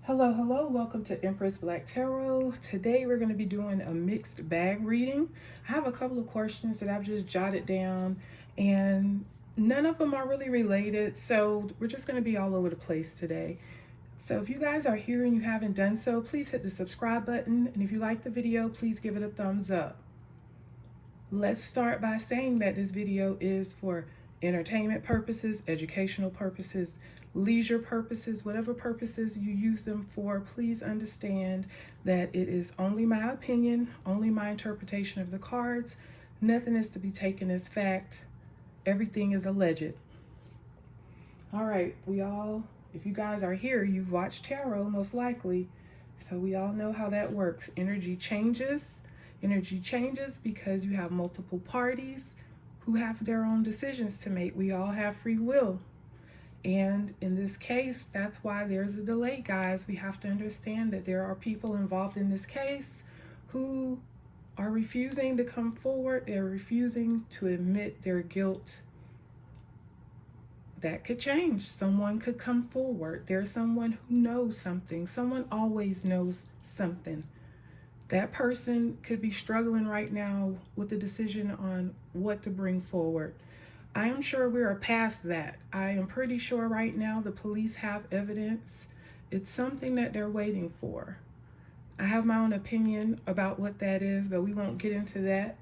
Hello, welcome to Empress Black Tarot. Today we're going to be doing a mixed bag reading. I have a couple of questions that I've just jotted down, and none of them are really related, so we're just going to be all over the place today. So if you guys are here and you haven't done so, please hit the subscribe button, and if you like the video, please give it a thumbs up. Let's start by saying that this video is for entertainment purposes, educational purposes, leisure purposes, whatever purposes you use them for. Please understand that it is only my opinion, only my interpretation of the cards. Nothing is to be taken as fact. Everything is alleged. All right, if you guys are here, you've watched tarot most likely. So we all know how that works. Energy changes. Energy changes because you have multiple parties who have their own decisions to make. We all have free will. And in this case, that's why there's a delay, guys. We have to understand that there are people involved in this case who are refusing to come forward. They're refusing to admit their guilt. That could change. Someone could come forward. There's someone who knows something. Someone always knows something. That person could be struggling right now with the decision on what to bring forward. I am sure we are past that. I am pretty sure right now the police have evidence. It's something that they're waiting for. I have my own opinion about what that is, but we won't get into that.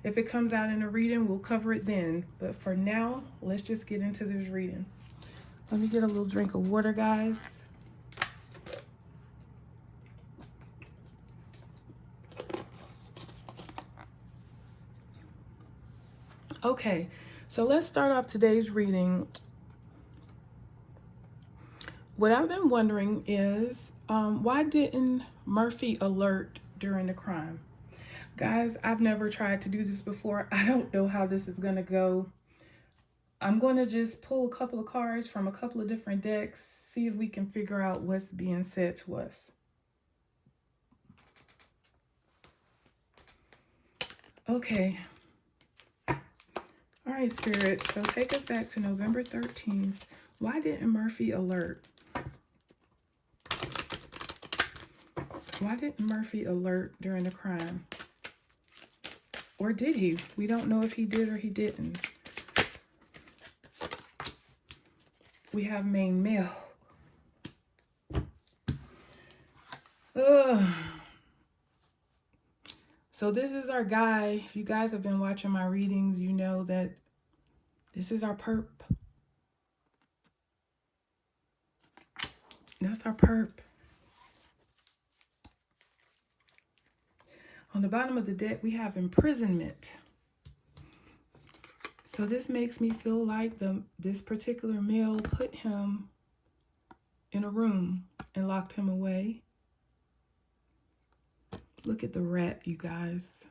If it comes out in a reading, we'll cover it then. But for now, let's just get into this reading. Let me get a little drink of water, guys. Okay, so let's start off today's reading. What I've been wondering is, why didn't Murphy alert during the crime? Guys, I've never tried to do this before. I don't know how this is going to go. I'm going to just pull a couple of cards from a couple of different decks, see if we can figure out what's being said to us. Okay. All right, Spirit. So take us back to November 13th. Why didn't Murphy alert? Why didn't Murphy alert during the crime? Or did he? We don't know if he did or he didn't. We have main male. Ugh. So this is our guy. If you guys have been watching my readings, you know that this is our perp. That's our perp. On the bottom of the deck, we have imprisonment. So this makes me feel like this particular male put him in a room and locked him away. Look at the rat, you guys.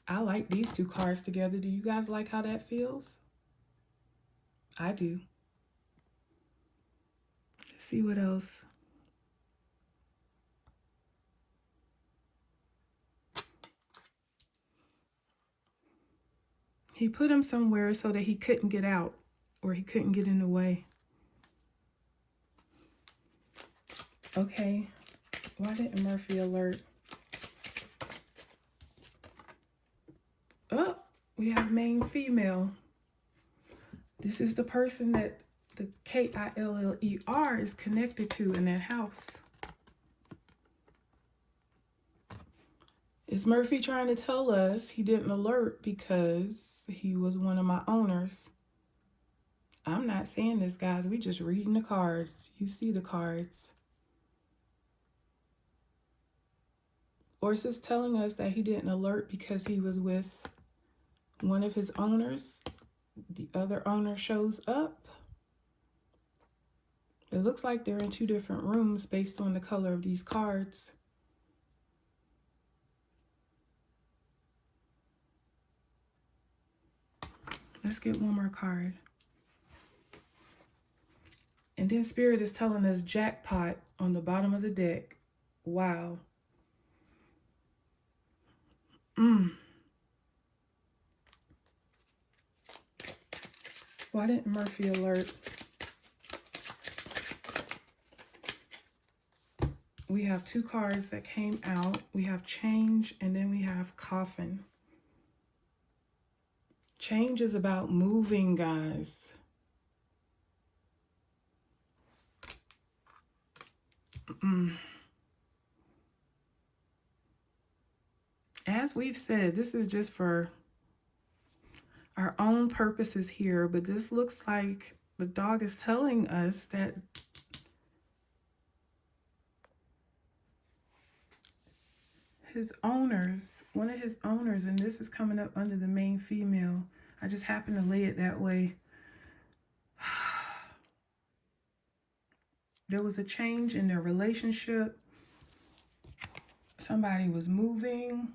I like these two cards together. Do you guys like how that feels? I do. Let's see what else. He put him somewhere so that he couldn't get out or he couldn't get in the way. Okay. Why didn't Murphy alert? Oh, we have main female. This is the person that the K-I-L-L-E-R is connected to in that house. Is Murphy trying to tell us he didn't alert because he was one of my owners? I'm not saying this, guys. We just reading the cards. You see the cards. Or is this telling us that he didn't alert because he was with one of his owners? The other owner shows up. It looks like they're in two different rooms based on the color of these cards. Let's get one more card. And then Spirit is telling us jackpot on the bottom of the deck. Wow. Why didn't Murphy alert? We have two cards that came out. We have change and then we have coffin. Change is about moving, guys. As we've said, this is just for our own purposes here, but this looks like the dog is telling us that his owners, one of his owners, and this is coming up under the main female. I just happened to lay it that way. There was a change in their relationship. Somebody was moving.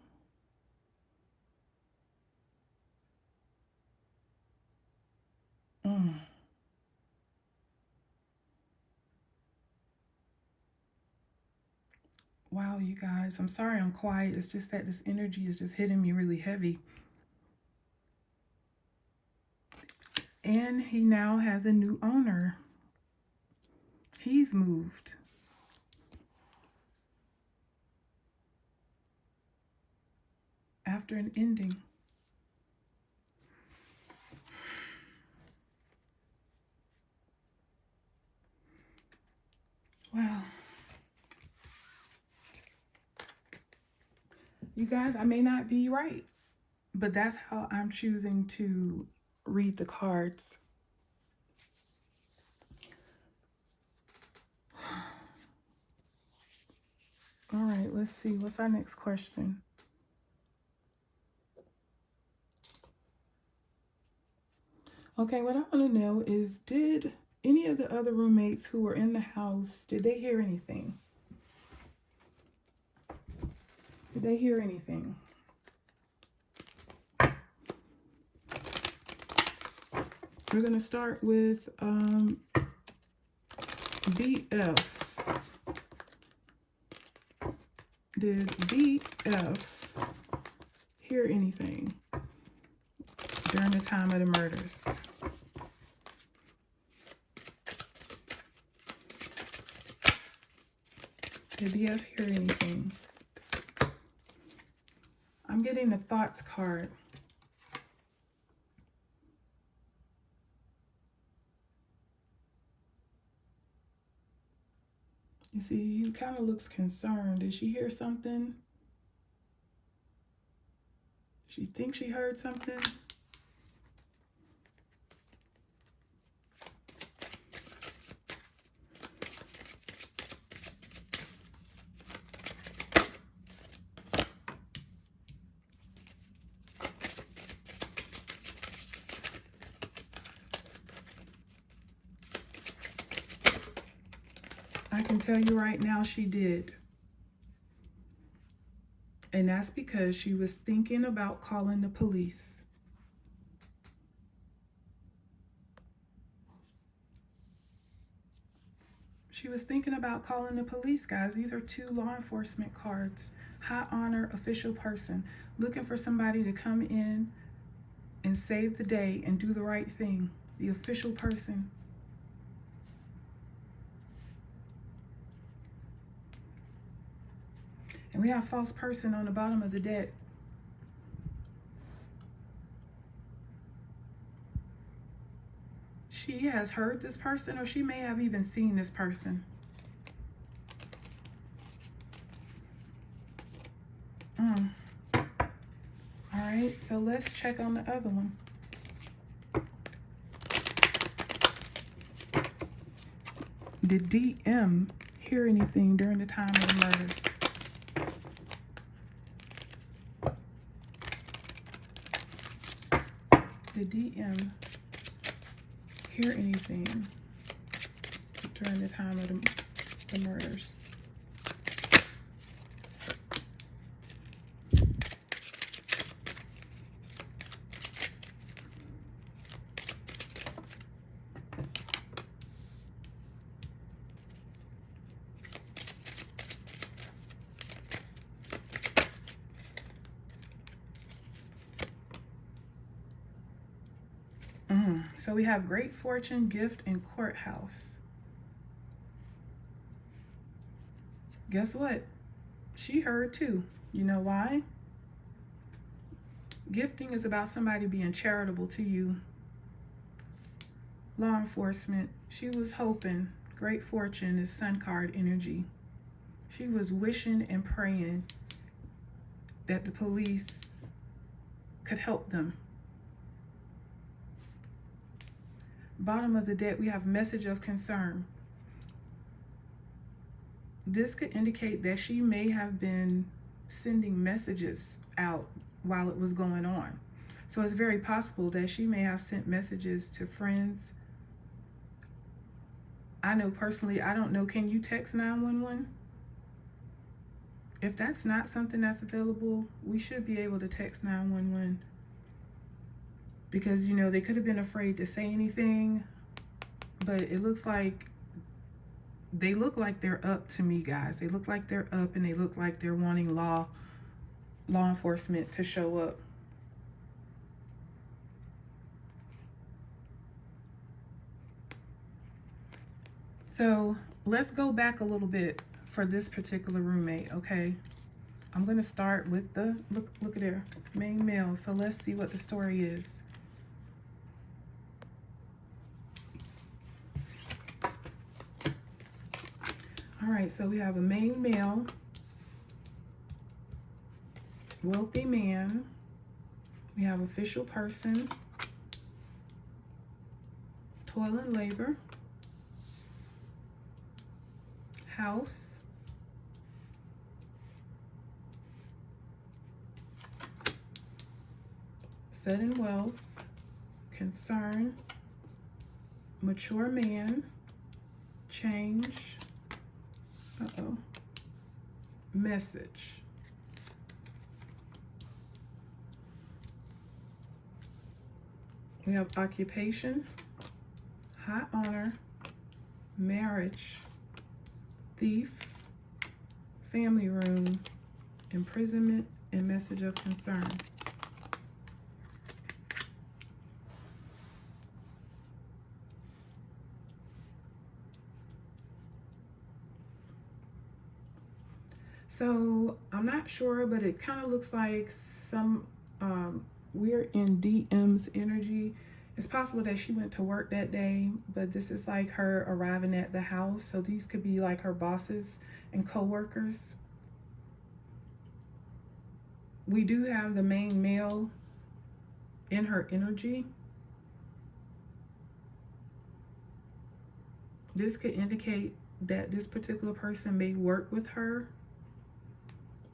Wow, you guys, I'm sorry I'm quiet. It's just that this energy is just hitting me really heavy. And he now has a new owner. He's moved. After an ending. Wow. You guys, I may not be right, but that's how I'm choosing to read the cards. All right, let's see. What's our next question? Okay, what I want to know is, did any of the other roommates who were in the house, did they hear anything? Did they hear anything? We're going to start with BF. Did BF hear anything during the time of the murders? Did BF hear anything? I'm getting the thoughts card. You see, he kind of looks concerned. Did she hear something? She thinks she heard something? I can tell you right now she did. And that's because she was thinking about calling the police. She was thinking about calling the police, guys. These are two law enforcement cards. High honor official person. Looking for somebody to come in and save the day and do the right thing. The official person. And we have false person on the bottom of the deck. She has heard this person, or she may have even seen this person. All right, so let's check on the other one. Did DM hear anything during the time of the murders? Did DM hear anything during the time of the murders? So we have great fortune, gift, and courthouse. guess what? She heard too. You know why? Gifting is about somebody being charitable to you. Law enforcement, she was hoping. Great fortune is sun card energy. She was wishing and praying that the police could help them. Bottom of the deck, we have message of concern. This could indicate that she may have been sending messages out while it was going on. So it's very possible that she may have sent messages to friends. I know personally, I don't know, can you text 911? If that's not something that's available, we should be able to text 911. Because, you know, they could have been afraid to say anything, but it looks like they look like they're up to me, guys. They look like they're up, and they look like they're wanting law enforcement to show up. So let's go back a little bit for this particular roommate, okay? I'm gonna start with the, look at there, main male. So let's see what the story is. All right, so we have a main male, wealthy man. We have official person, toil and labor, house, sudden wealth, concern, mature man, change, message. We have occupation, high honor, marriage, thief, family room, imprisonment, and message of concern. So I'm not sure, but it kind of looks like some we're in DM's energy. It's possible that she went to work that day, but this is like her arriving at the house. So these could be like her bosses and co-workers. We do have the main male in her energy. This could indicate that this particular person may work with her.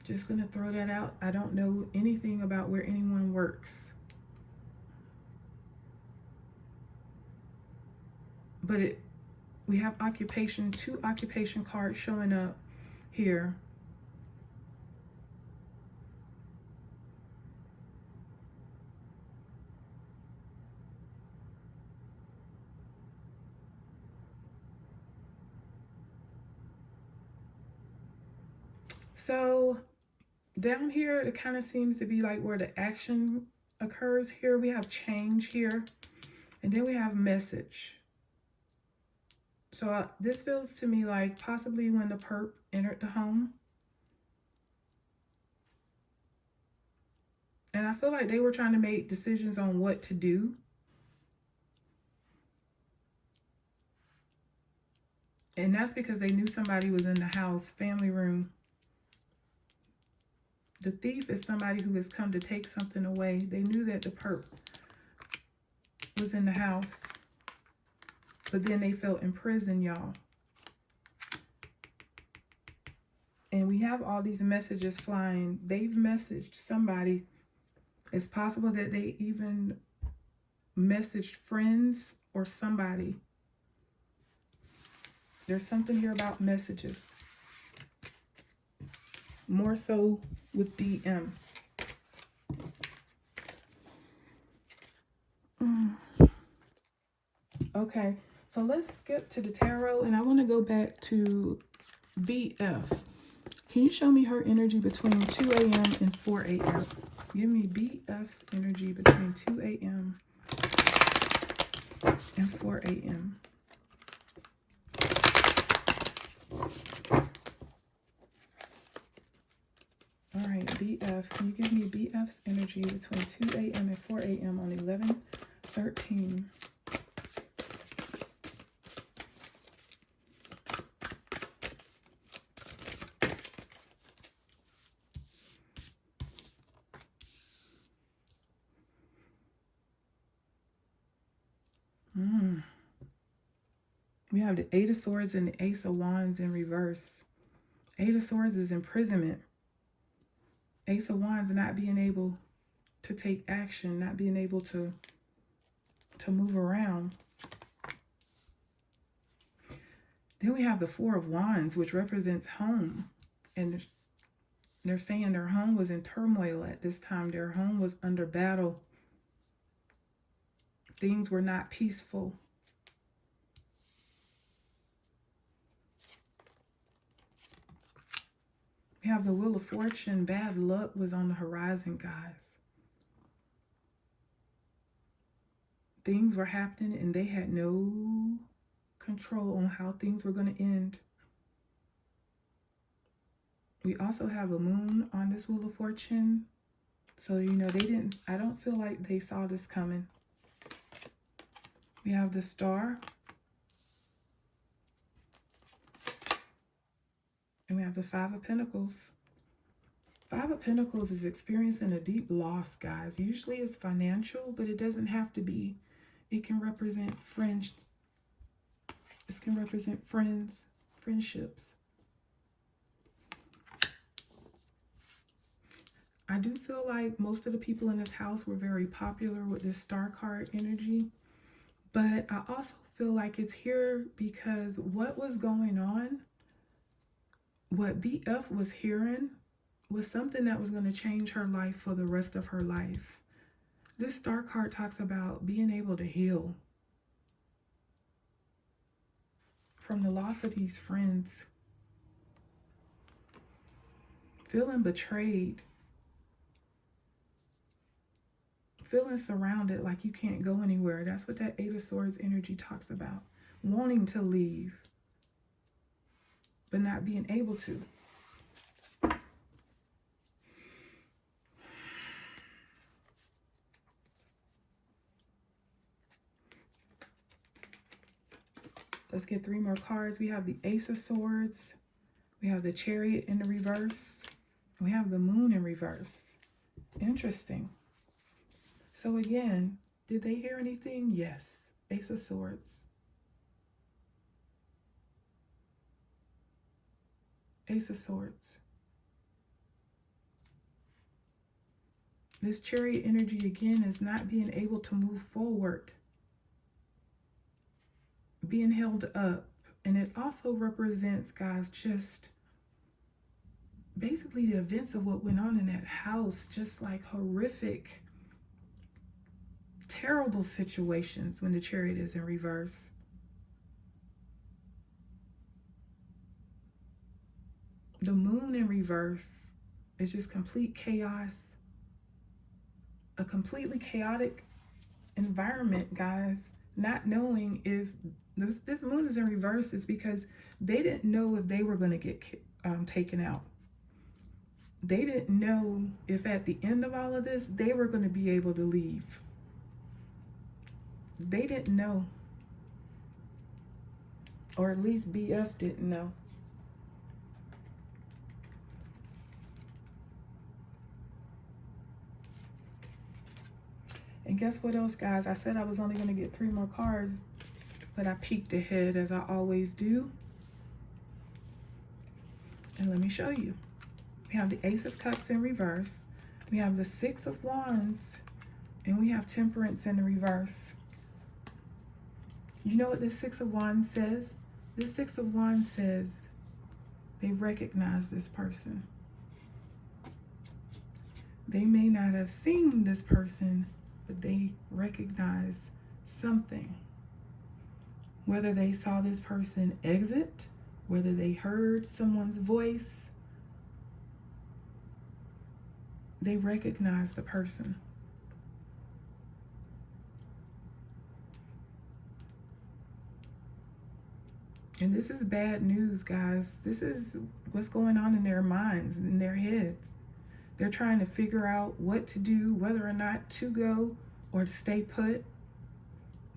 Just gonna throw that out. I don't know anything about where anyone works. But we have occupation, 2 occupation cards showing up here. So down here, it kind of seems to be like where the action occurs. Here we have change here, and then we have message. So this feels to me like possibly when the perp entered the home. And I feel like they were trying to make decisions on what to do. And that's because they knew somebody was in the house, family room. The thief is somebody who has come to take something away. They knew that the perp was in the house, but then they felt in prison, y'all. And we have all these messages flying. They've messaged somebody. It's possible that they even messaged friends or somebody. There's something here about messages. More so with DM. Okay, so let's skip to the tarot, and I want to go back to BF. Can you show me her energy between 2 a.m. and 4 a.m.? Give me BF's energy between 2 a.m. and 4 a.m. BF. Can you give me BF's energy between 2 a.m. and 4 a.m. on 11/13? We have the Eight of Swords and the Ace of Wands in reverse. Eight of Swords is imprisonment. Ace of Wands not being able to take action, not being able to move around. Then we have the Four of Wands, which represents home. And they're saying their home was in turmoil at this time. Their home was under battle. Things were not peaceful. We have the Wheel of Fortune. Bad luck was on the horizon, guys. Things were happening and they had no control on how things were going to end. We also have a moon on this Wheel of Fortune. So, you know, I don't feel like they saw this coming. We have the Star. And we have the Five of Pentacles. Five of Pentacles is experiencing a deep loss, guys. Usually it's financial, but it doesn't have to be. It can represent friends. This can represent friends, friendships. I do feel like most of the people in this house were very popular with this Star card energy. But I also feel like it's here because what was going on, what BF was hearing, was something that was going to change her life for the rest of her life. This Star card talks about being able to heal from the loss of these friends, feeling betrayed, feeling surrounded like you can't go anywhere. That's what that Eight of Swords energy talks about. Wanting to leave, but not being able to. Let's get three more cards. We have the Ace of Swords. We have the Chariot in the reverse. We have the Moon in reverse. Interesting. So again, did they hear anything? Yes. Ace of Swords. Ace of Swords. This Chariot energy again is not being able to move forward, being held up. And it also represents, guys, just basically the events of what went on in that house, just like horrific, terrible situations when the Chariot is in reverse. The Moon in reverse is just complete chaos, a completely chaotic environment, guys. Not knowing if this Moon is in reverse is because they didn't know if they were going to get taken out. They didn't know if at the end of all of this, they were going to be able to leave. They didn't know. Or at least BF didn't know. And guess what else, guys? I said I was only going to get three more cards, but I peeked ahead as I always do. And let me show you. We have the Ace of Cups in reverse. We have the Six of Wands. And we have Temperance in the reverse. You know what this Six of Wands says? This Six of Wands says they recognize this person. They may not have seen this person, but they recognize something. Whether they saw this person exit, whether they heard someone's voice, they recognize the person. And this is bad news, guys. This is what's going on in their minds, in their heads. They're trying to figure out what to do, whether or not to go or to stay put.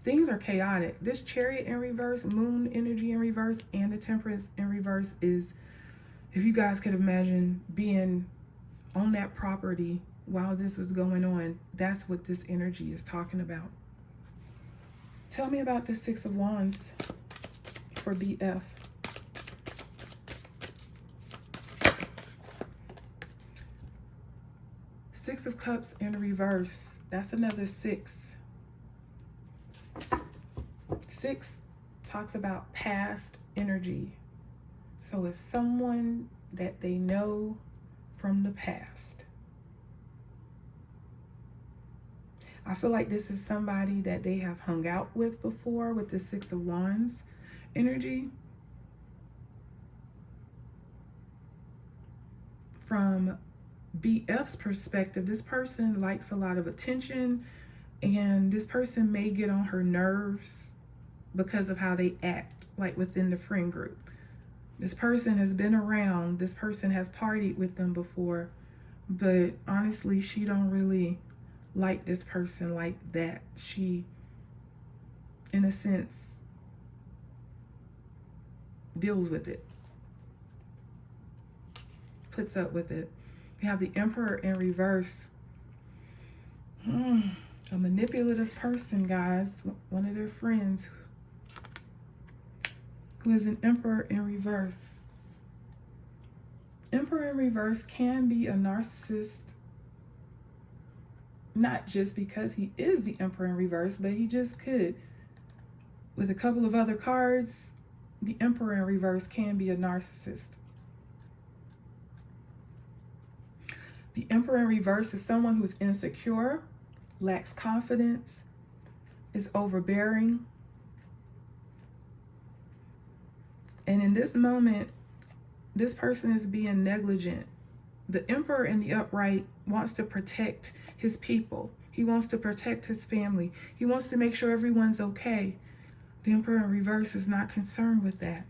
Things are chaotic. This Chariot in reverse, Moon energy in reverse, and the Temperance in reverse is, if you guys could imagine being on that property while this was going on, that's what this energy is talking about. Tell me about the Six of Wands for BF. Six of Cups in reverse. That's another six. Six talks about past energy. So it's someone that they know from the past. I feel like this is somebody that they have hung out with before with the Six of Wands energy. From BF's perspective, this person likes a lot of attention, and this person may get on her nerves because of how they act, like within the friend group. This person has been around, this person has partied with them before, but honestly, she don't really like this person like that. She, in a sense, deals with it, puts up with it. We have the Emperor in reverse. A manipulative person, guys. One of their friends who is an Emperor in reverse. Emperor in reverse can be a narcissist, not just because he is the Emperor in reverse, but he just could. With a couple of other cards, the Emperor in reverse can be a narcissist. The Emperor in reverse is someone who's insecure, lacks confidence, is overbearing. And in this moment, this person is being negligent. The Emperor in the upright wants to protect his people. He wants to protect his family. He wants to make sure everyone's okay. The Emperor in reverse is not concerned with that.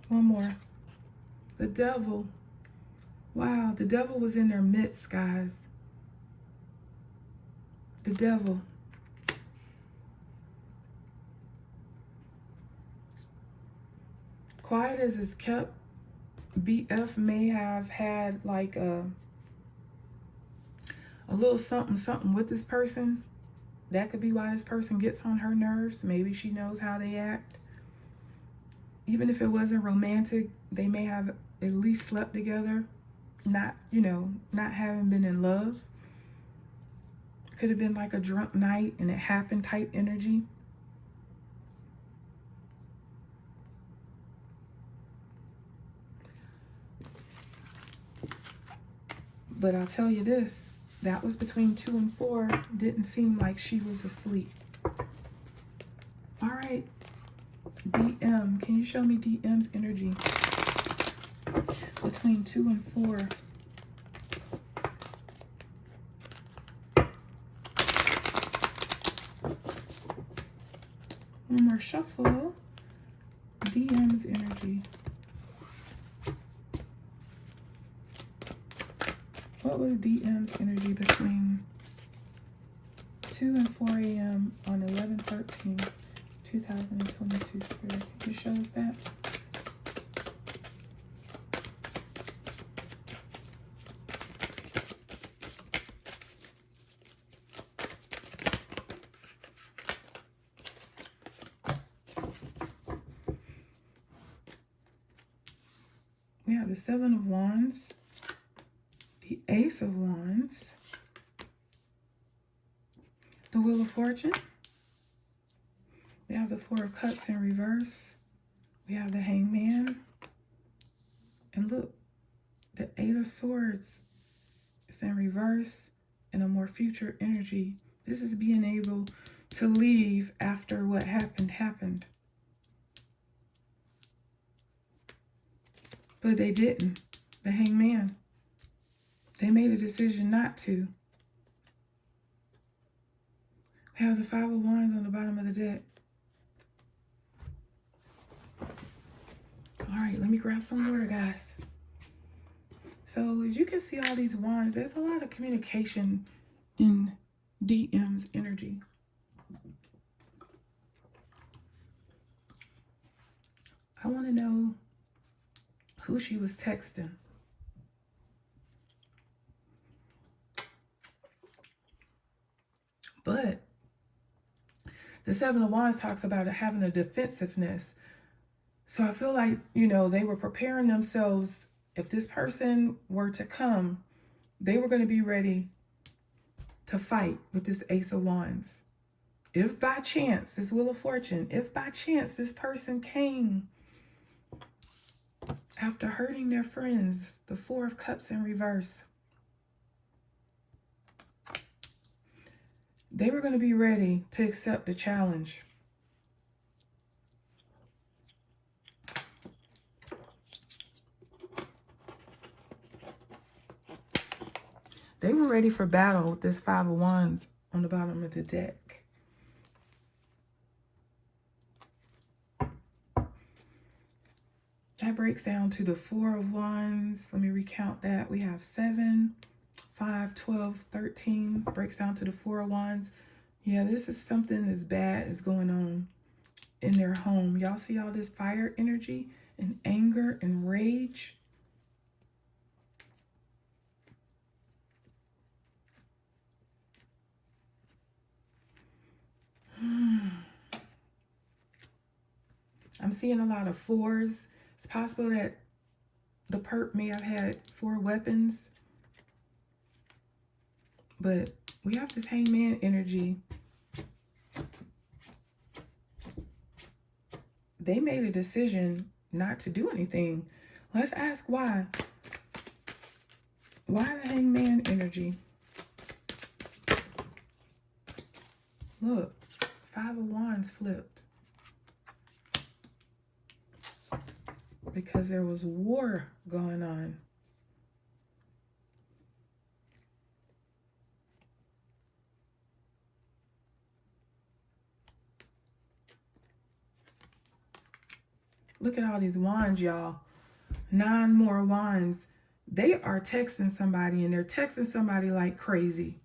One more. The Devil. Wow, the Devil was in their midst, guys. The Devil. Quiet as it's kept, BF may have had like a little something with this person. That could be why this person gets on her nerves. Maybe she knows how they act. Even if it wasn't romantic, they may have at least slept together. Not, not having been in love. Could have been like a drunk night and it happened type energy. But I'll tell you this, that was between 2 and 4. Didn't seem like she was asleep. All right, DM, can you show me DM's energy between 2 and 4? One more shuffle. DM's energy. What was DM's energy between 2 and 4 a.m. on 11/13/2022? Spirit, can you show us that? We have the Seven of Wands, the Ace of Wands, the Wheel of Fortune. We have the Four of Cups in reverse. We have the Hangman. And look, the Eight of Swords is in reverse and a more future energy. This is being able to leave after what happened. But they didn't. The Hangman. They made a decision not to. We have the Five of Wands on the bottom of the deck. All right, let me grab some water, guys. So as you can see all these wands, there's a lot of communication in DM's energy. I want to know who she was texting. But the Seven of Wands talks about it having a defensiveness. So I feel like, you know, they were preparing themselves. If this person were to come, they were going to be ready to fight with this Ace of Wands. If by chance, this Wheel of Fortune, if by chance this person came after hurting their friends, the Four of Cups in reverse, they were going to be ready to accept the challenge. They were ready for battle with this Five of Wands on the bottom of the deck. That breaks down to the Four of Wands. Let me recount that. We have 7, 5, 12, 13. Breaks down to the Four of Wands. Yeah, this is something as bad is going on in their home. Y'all see all this fire energy and anger and rage? I'm seeing a lot of fours. It's possible that the perp may have had 4 weapons. But we have this Hangman energy. They made a decision not to do anything. Let's ask why. Why the Hangman energy? Look, Five of Wands flipped. Because there was war going on. Look at all these wands, y'all. 9 more wands. They are texting somebody, and they're texting somebody like crazy.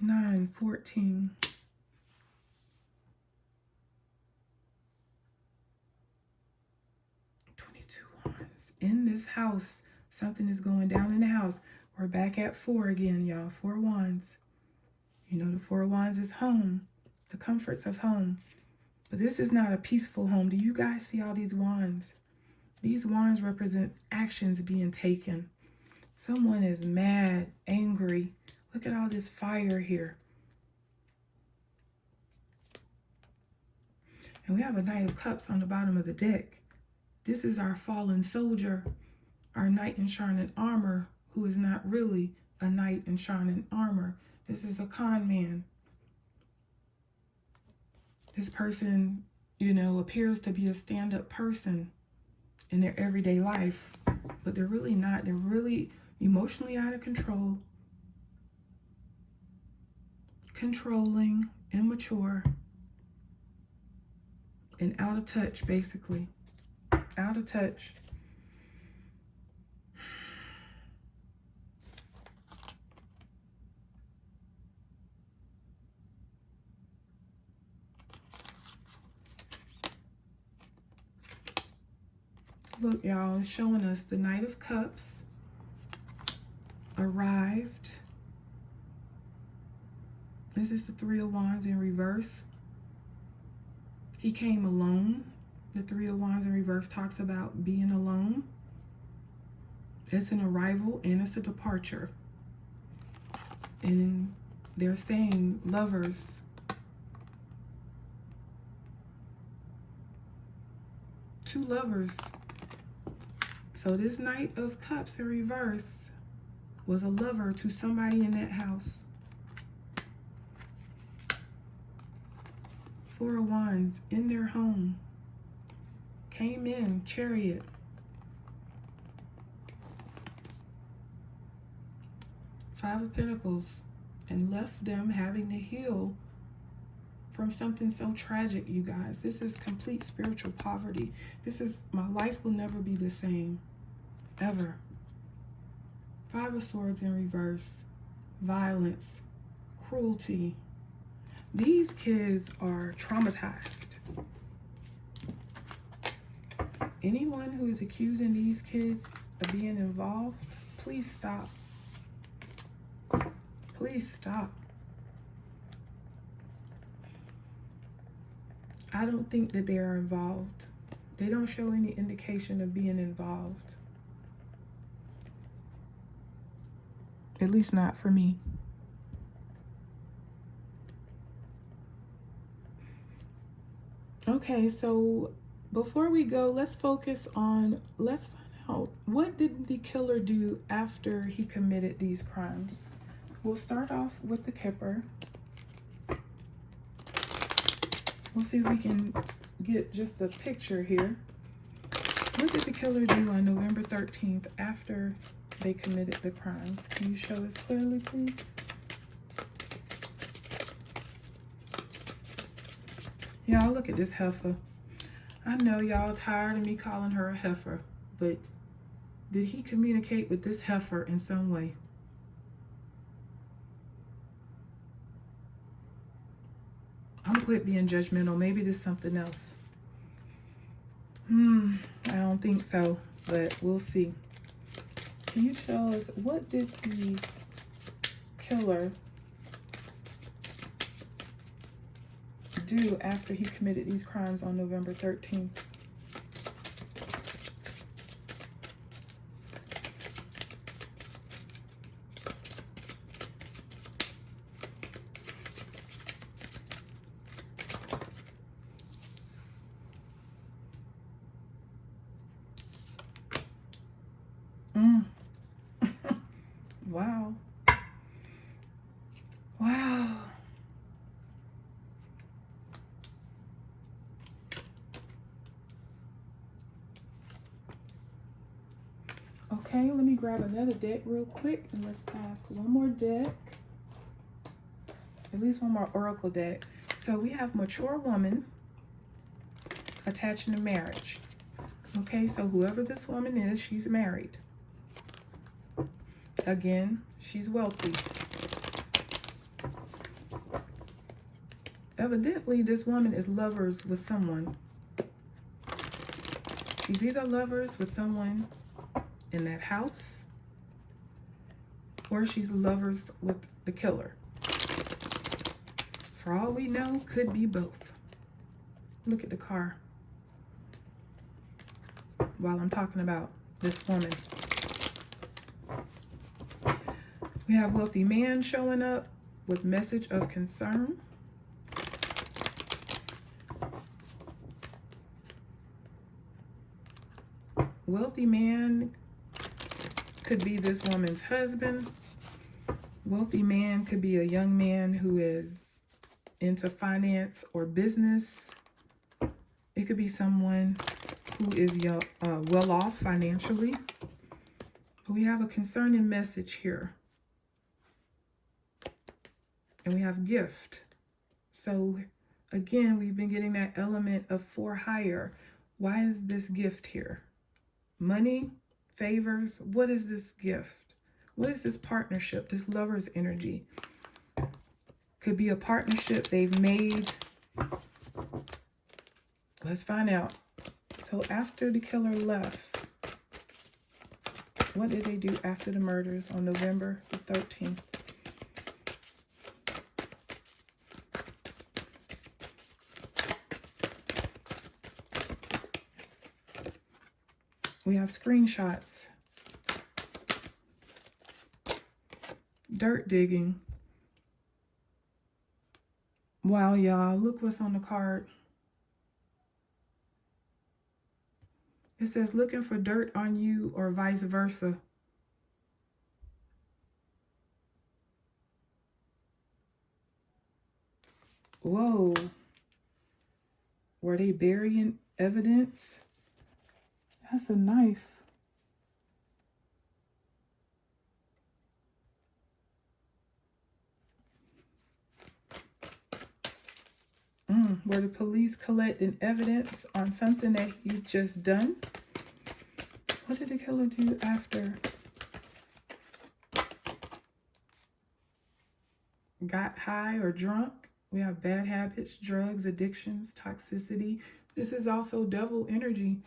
9, 14. 22 wands. In this house, something is going down in the house. We're back at 4 again, y'all. 4 wands. You know, the 4 wands is home. The comforts of home. But this is not a peaceful home. Do you guys see all these wands? These wands represent actions being taken. Someone is mad, angry. Look at all this fire here. And we have a Knight of Cups on the bottom of the deck. This is our fallen soldier, our knight in shining armor, who is not really a knight in shining armor. This is a con man. This person, you know, appears to be a stand-up person in their everyday life, but they're really not. They're really emotionally out of control, controlling, immature, and out of touch, basically. Out of touch. Look, y'all, it's showing us the Knight of Cups arrived. This is the Three of Wands in reverse. He came alone. The Three of Wands in reverse talks about being alone. It's an arrival and it's a departure. And they're saying lovers. Two lovers. So this Knight of Cups in reverse was a lover to somebody in that house. Four of Wands in their home. Came in, Chariot. Five of Pentacles, and left them having to heal from something so tragic, you guys. This is complete spiritual poverty. This is, my life will never be the same. ever. Five of Swords in reverse. Violence, cruelty. These kids are traumatized. Anyone who is accusing these kids of being involved, please stop. Please stop. I don't think that they are involved. They don't show any indication of being involved. At least not for me. Okay, so before we go, let's focus on, let's find out, what did the killer do after he committed these crimes? We'll start off with the Kipper. We'll see if we can get just a picture here. What did the killer do on November 13th after they committed the crimes? Can you show us clearly, please? Y'all, look at this heifer. I know y'all tired of me calling her a heifer, but did he communicate with this heifer in some way? I'm gonna quit being judgmental. Maybe there's something else. I don't think so, but we'll see. Can you tell us, what did the killer do after he committed these crimes on November 13th? Wow. Wow. Okay, let me grab another deck real quick and let's ask one more deck. At least one more oracle deck. So we have mature woman attaching to marriage. Okay, so whoever this woman is, she's married. Again, she's wealthy. Evidently, this woman is lovers with someone. She's either lovers with someone in that house, or she's lovers with the killer. For all we know, could be both. Look at the car while I'm talking about this woman. We have wealthy man showing up with message of concern. Wealthy man could be this woman's husband. Wealthy man could be a young man who is into finance or business. It could be someone who is well off financially. But we have a concerning message here. And we have gift. So again, we've been getting that element of for hire. Why is this gift here? Money, favors. What is this gift? What is this partnership, this lover's energy? Could be a partnership they've made. Let's find out. So after the killer left, what did they do after the murders on November the 13th? We have screenshots. Dirt digging. Wow, y'all, look what's on the card. It says looking for dirt on you or vice versa. Whoa. Were they burying evidence? That's a knife. Were the police collecting evidence on something that you just done? What did the killer do after? Got high or drunk. We have bad habits, drugs, addictions, toxicity. This is also devil energy.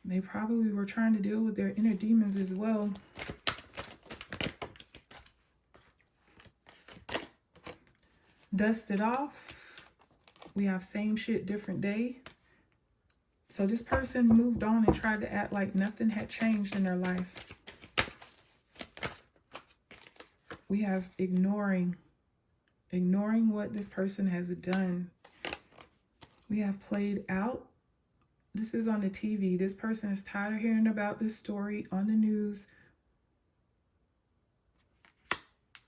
They probably were trying to deal with their inner demons as well. Dust it off. We have same shit, different day. So this person moved on and tried to act like nothing had changed in their life. We have ignoring what this person has done. We have played out. This is on the TV. This person is tired of hearing about this story on the news,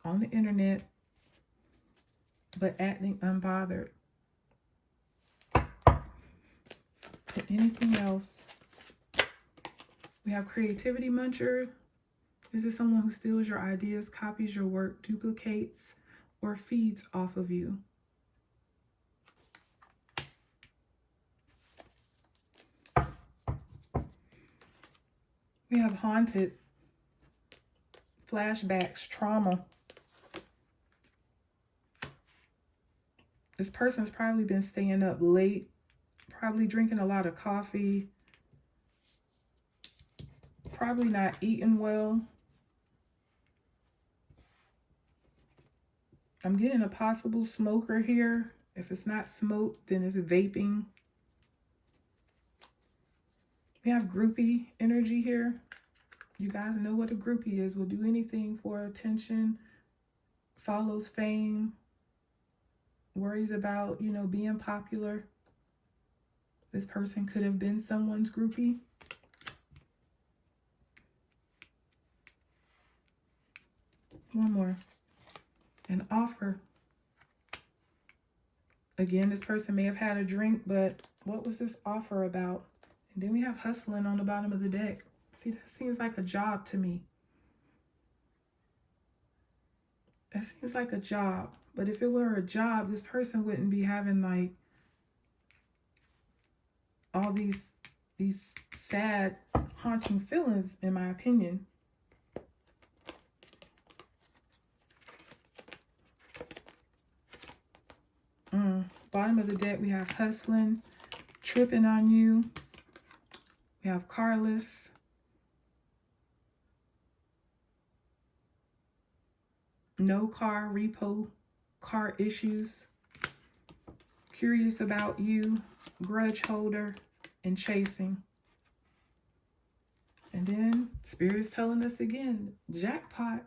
on the internet, but acting unbothered. Anything else? We have creativity muncher. This is someone who steals your ideas, copies your work, duplicates, or feeds off of you. We have haunted, flashbacks, trauma. This person's probably been staying up late, probably drinking a lot of coffee, probably not eating well. I'm getting a possible smoker here. If it's not smoke, then it's vaping. We have groupie energy here. You guys know what a groupie is. Will do anything for attention, follows fame, worries about, being popular. This person could have been someone's groupie. One more. An offer. Again, this person may have had a drink, but what was this offer about? And then we have hustling on the bottom of the deck. See, that seems like a job to me. That seems like a job. But if it were a job, this person wouldn't be having like all these sad, haunting feelings, in my opinion. Bottom of the deck, we have hustling, tripping on you. We have carless. No car, repo, car issues. Curious about you, grudge holder, and chasing. And then Spirit's telling us again, jackpot.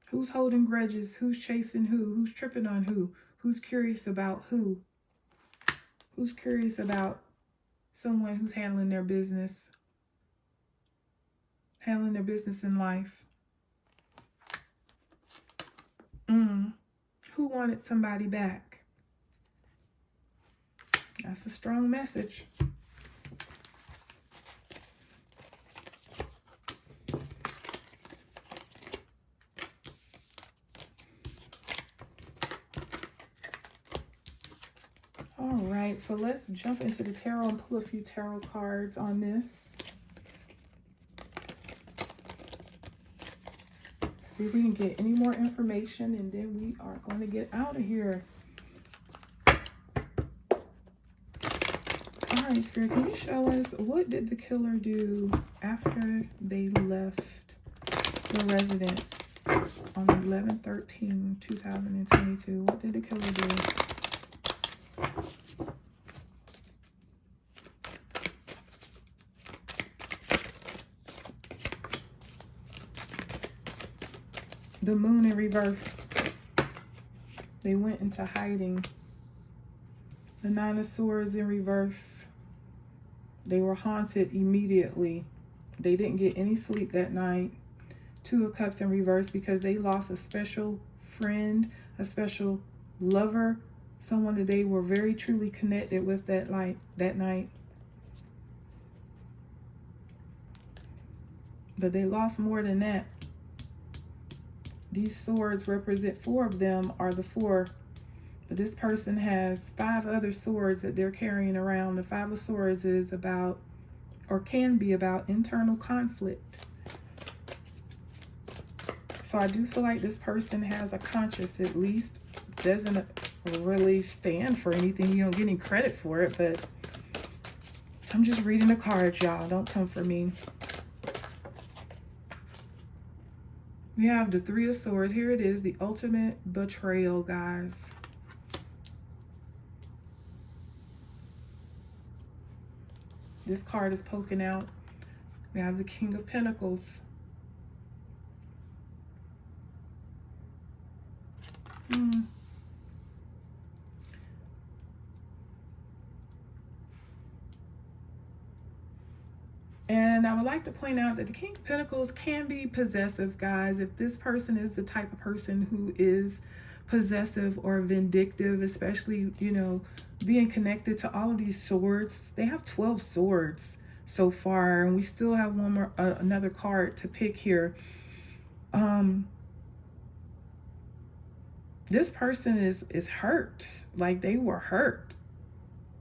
Who's holding grudges? Who's chasing who? Who's tripping on who? Who's curious about who? Who's curious about someone who's handling their business? Handling their business in life. Who wanted somebody back? That's a strong message. All right, so let's jump into the tarot and pull a few tarot cards on this. See if we can get any more information, and then we are going to get out of here. All right, Spirit, can you show us what did the killer do after they left the residence on 11/13/2022? What did the killer do? The moon in reverse. They went into hiding. The Nine of Swords in reverse. They were haunted immediately. They didn't get any sleep that night. Two of Cups in reverse because they lost a special friend, a special lover, someone that they were very truly connected with that night. But they lost more than that. These swords represent 4 of them are the 4. But this person has 5 other swords that they're carrying around. The 5 of Swords is about or can be about internal conflict. So I do feel like this person has a conscience, at least doesn't really stand for anything. You don't get any credit for it, but I'm just reading the cards, y'all. Don't come for me. We have the Three of Swords. Here it is, the ultimate betrayal, guys. This card is poking out. We have the King of Pentacles. And I would like to point out that the King of Pentacles can be possessive, guys. If this person is the type of person who is possessive or vindictive, especially, you know, being connected to all of these swords. They have 12 swords so far, and we still have one more, another card to pick here. This person is hurt. Like, they were hurt.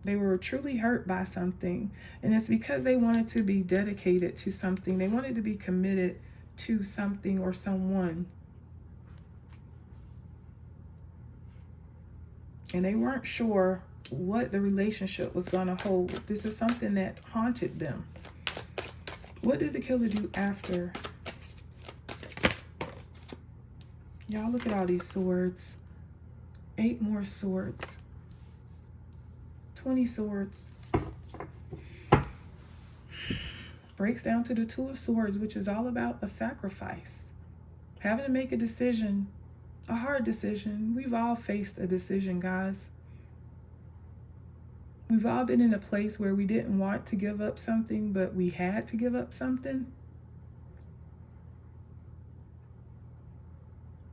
They were truly hurt by something. And it's because they wanted to be dedicated to something. They wanted to be committed to something or someone. And they weren't sure what the relationship was going to hold. This is something that haunted them. What did the killer do after? Y'all, look at all these swords. 8 more swords. 20 swords. Breaks down to the Two of Swords, which is all about a sacrifice. Having to make a decision, a hard decision. We've all faced a decision, guys. We've all been in a place where we didn't want to give up something, but we had to give up something.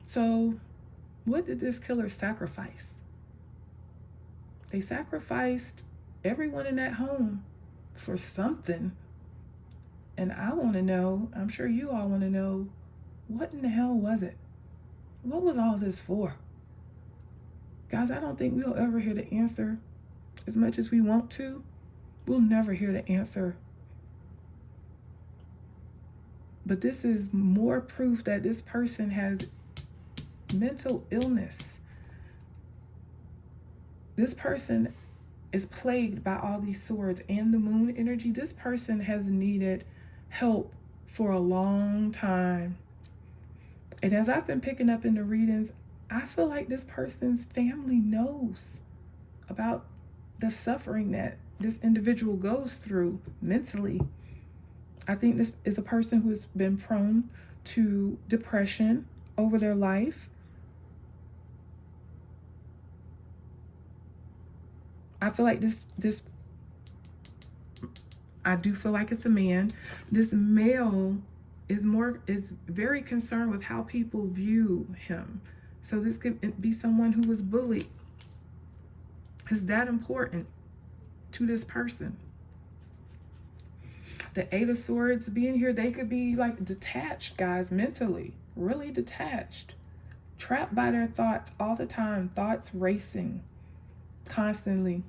So, what did this killer sacrifice? They sacrificed everyone in that home for something. And I want to know, I'm sure you all want to know, what in the hell was it? What was all this for? Guys, I don't think we'll ever hear the answer. As much as we want to, we'll never hear the answer. But this is more proof that this person has mental illness. This person is plagued by all these swords and the moon energy. This person has needed help for a long time. And as I've been picking up in the readings, I feel like this person's family knows about the suffering that this individual goes through mentally. I think this is a person who's been prone to depression over their life. I feel like this I do feel like it's a man. This male is very concerned with how people view him. So this could be someone who was bullied. Is that important to this person? The Eight of Swords being here, they could be like detached, guys, mentally, really detached, trapped by their thoughts all the time, thoughts racing constantly.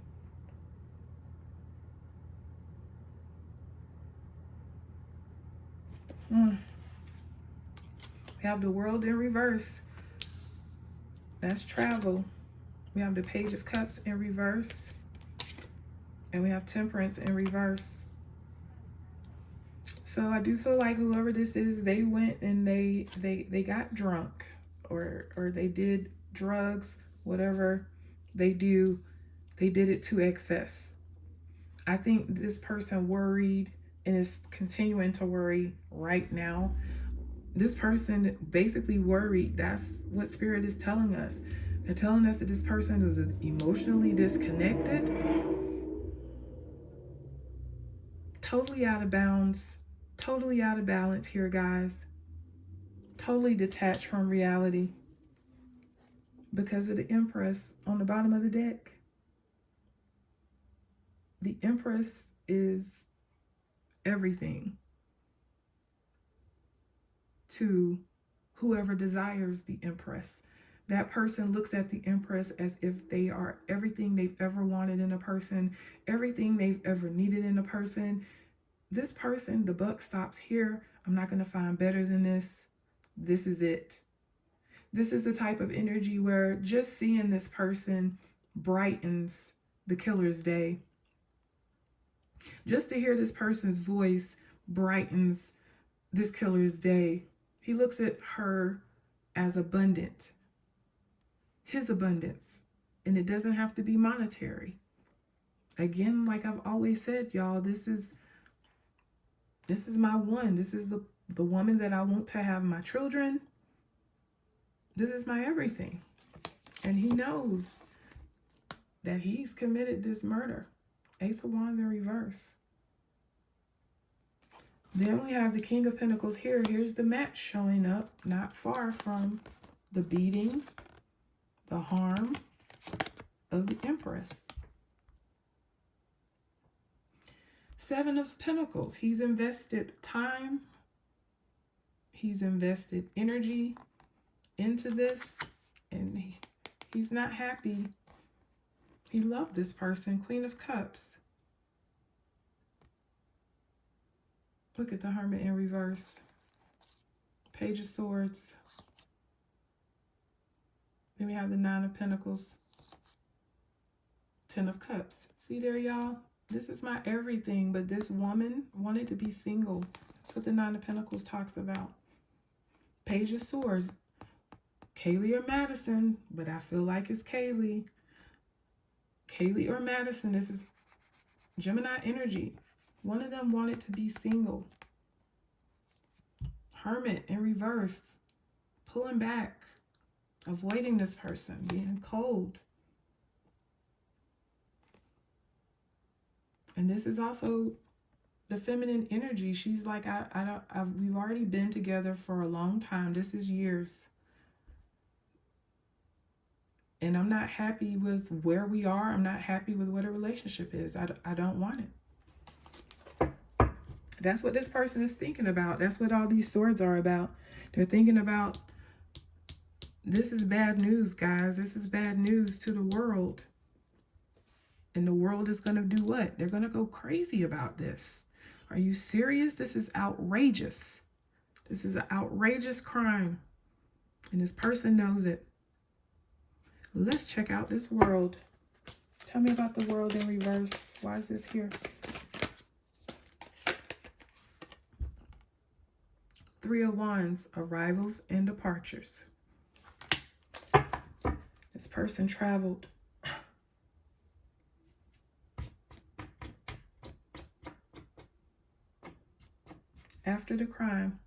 We have the World in reverse. That's travel. We have the Page of Cups in reverse. And we have Temperance in reverse. So I do feel like whoever this is, they went and they got drunk or they did drugs, whatever they do, they did it to excess. I think this person worried and is continuing to worry right now. This person basically worried. That's what Spirit is telling us. They're telling us that this person was emotionally disconnected, totally out of bounds, totally out of balance here, guys. Totally detached from reality because of the Empress on the bottom of the deck. The Empress is everything to whoever desires the Empress. That person looks at the Empress as if they are everything they've ever wanted in a person, everything they've ever needed in a person. This person, the buck stops here. I'm not going to find better than this. This is it. This is the type of energy where just seeing this person brightens the killer's day. Just to hear this person's voice brightens this killer's day. He looks at her as abundant, his abundance, and it doesn't have to be monetary. Again, like I've always said, y'all, this is my one. This is the woman that I want to have my children. This is my everything. And he knows that he's committed this murder. Ace of Wands in reverse. Then we have the King of Pentacles here. Here's the match showing up, not far from the beating, the harm of the Empress. Seven of Pentacles. He's invested time. He's invested energy into this, and he's not happy. He loved this person. Queen of Cups. Look at the Hermit in reverse. Page of Swords. Then we have the Nine of Pentacles. Ten of Cups. See there, y'all? This is my everything, but this woman wanted to be single. That's what the Nine of Pentacles talks about. Page of Swords. Kaylee or Madison, but I feel like it's Kaylee. Kaylee or Madison, this is Gemini energy. One of them wanted to be single. Hermit in reverse. Pulling back. Avoiding this person. Being cold. And this is also the feminine energy. She's like, we've already been together for a long time. This is years. And I'm not happy with where we are. I'm not happy with what a relationship is. I don't want it. That's what this person is thinking about. That's what all these swords are about. They're thinking about, this is bad news, guys. This is bad news to the world. And the world is going to do what? They're going to go crazy about this. Are you serious? This is outrageous. This is an outrageous crime. And this person knows it. Let's check out this world. Tell me about the world in reverse. Why is this here? Three of Wands, arrivals and departures. This person traveled. After the crime.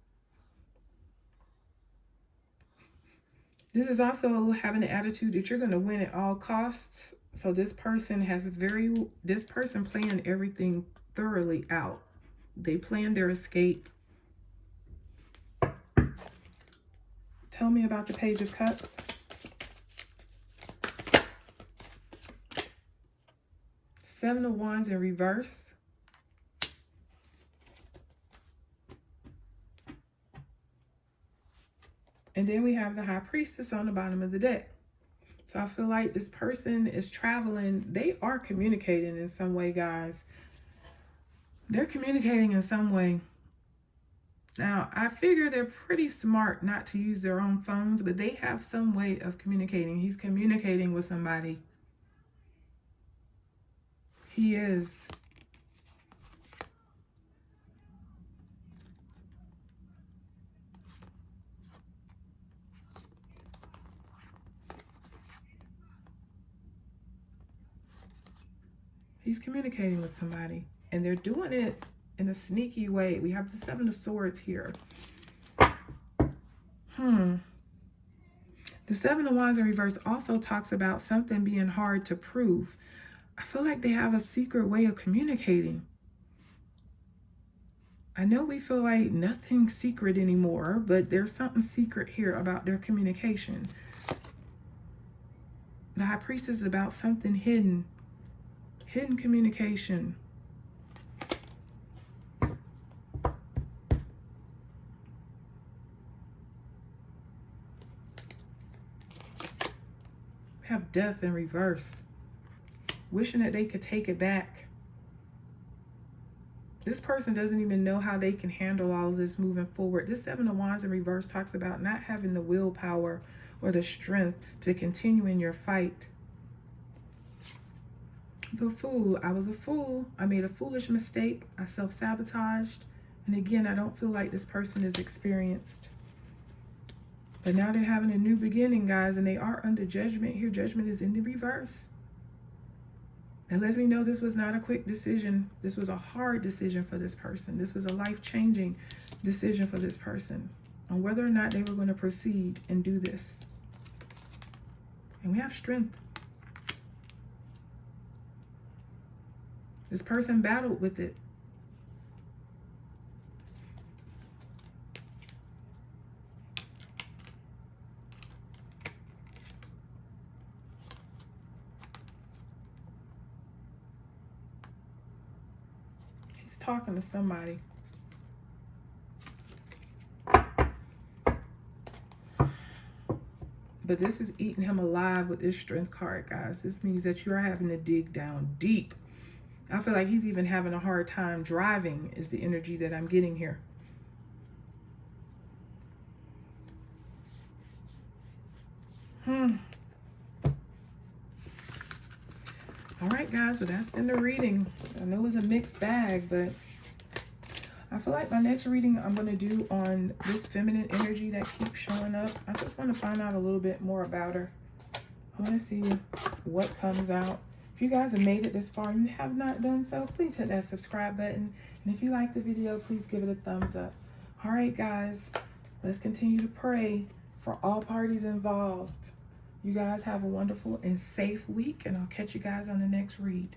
This is also having the attitude that you're going to win at all costs. So this person planned everything thoroughly out. They planned their escape. Tell me about the Page of Cups. Seven of Wands in reverse. And then we have the High Priestess on the bottom of the deck. So I feel like this person is traveling. They are communicating in some way, guys. They're communicating in some way. Now, I figure they're pretty smart not to use their own phones, but they have some way of communicating. He's communicating with somebody. He is. He's communicating with somebody, and they're doing it in a sneaky way. We have the Seven of Swords here. The Seven of Wands in reverse also talks about something being hard to prove. I feel like they have a secret way of communicating. I know we feel like nothing's secret anymore, but there's something secret here about their communication. The High Priestess is about something hidden. Hidden communication. We have Death in reverse. Wishing that they could take it back. This person doesn't even know how they can handle all of this moving forward. This Seven of Wands in reverse talks about not having the willpower or the strength to continue in your fight. The Fool. I was a fool. I made a foolish mistake. I self-sabotaged. And again, I don't feel like this person is experienced. But now they're having a new beginning, guys, and they are under judgment here. Judgment is in the reverse. It lets me know this was not a quick decision. This was a hard decision for this person. This was a life-changing decision for this person on whether or not they were going to proceed and do this. And we have strength. This person battled with it. He's talking to somebody. But this is eating him alive with this strength card, guys. This means that you are having to dig down deep. I feel like he's even having a hard time driving is the energy that I'm getting here. All right, guys, well, that's been the reading. I know it was a mixed bag, but I feel like my next reading I'm going to do on this feminine energy that keeps showing up. I just want to find out a little bit more about her. I want to see what comes out. If you guys have made it this far and you have not done so, please hit that subscribe button. And if you like the video, please give it a thumbs up. All right, guys, let's continue to pray for all parties involved. You guys have a wonderful and safe week, and I'll catch you guys on the next read.